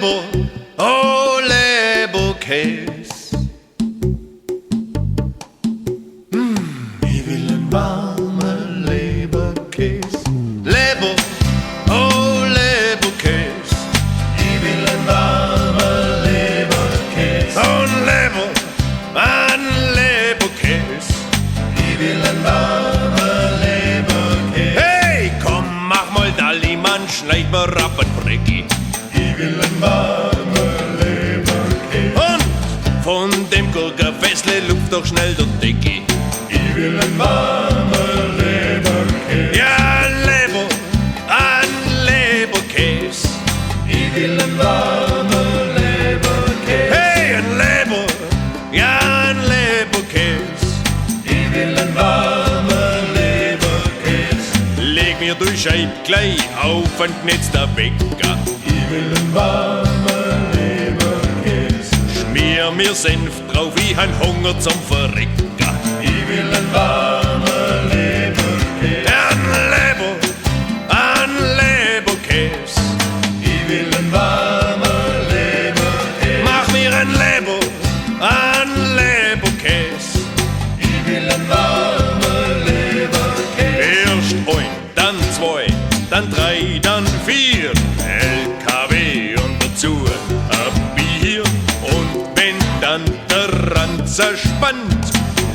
Leber, oh Leberkäse. Ich will einen warmen Leberkäse. Leber, oh Leberkäse. Ich will einen warmen Leberkäse. Oh ein Leberkäse. Ich will einen warmen Leberkäse. Hey, komm, mach mal Dalli, Mann, schneid mir ab ein Brecki. Ich will einen warmen Leberkäse. Und von dem Gurkenfessle luft doch schnell der Decke. Ich will einen warmen Leberkäse. Ja, ein Leberkäse. Ich will einen warmen Leberkäse. Hey, ein Leberkäse. Ich will einen warmen Leberkäse. Leg mir die Scheibe gleich auf und knetz der Bäcker. Ich will einen warmen Leberkäse. Schmier mir Senf drauf, ich han Hunger zum Verrecken. Ich will einen warmen Leberkäse. Ein Leberkäse. Ich will einen warmen Leberkäse. Mach mir ein Leberkäse. Ich will einen warmen Leberkäse. Erst ein, dann zwei, dann drei, dann vier. LKW und dazu ein Bier. Und wenn dann der Rand zerspannt,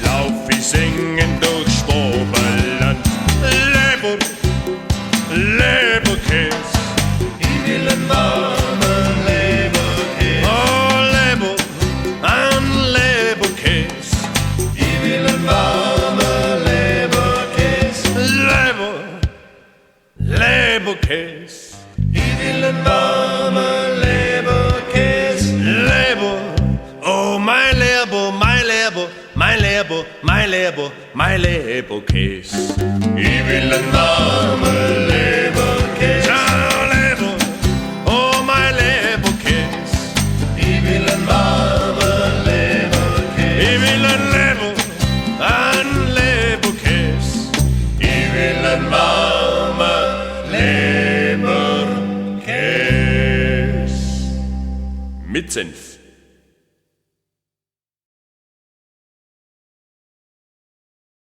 lauf ich singen durchs Schwabenland. Leberkäse. Ich will einen warmen Leberkäse. Oh, ein Leberkäse. Ich will einen warmen Leberkäse. Leberkäse. Ich will einen warmen Leberkäse. Oh, mein Leber, mein Leberkäse. Ich will einen warmen Leberkäse. Ja, Leber, oh, mein Leberkäse. Ich will einen warmen Leberkäse. Ich will einen Leberkäse. Ich will einen warmen Leberkäse. Mit Senf.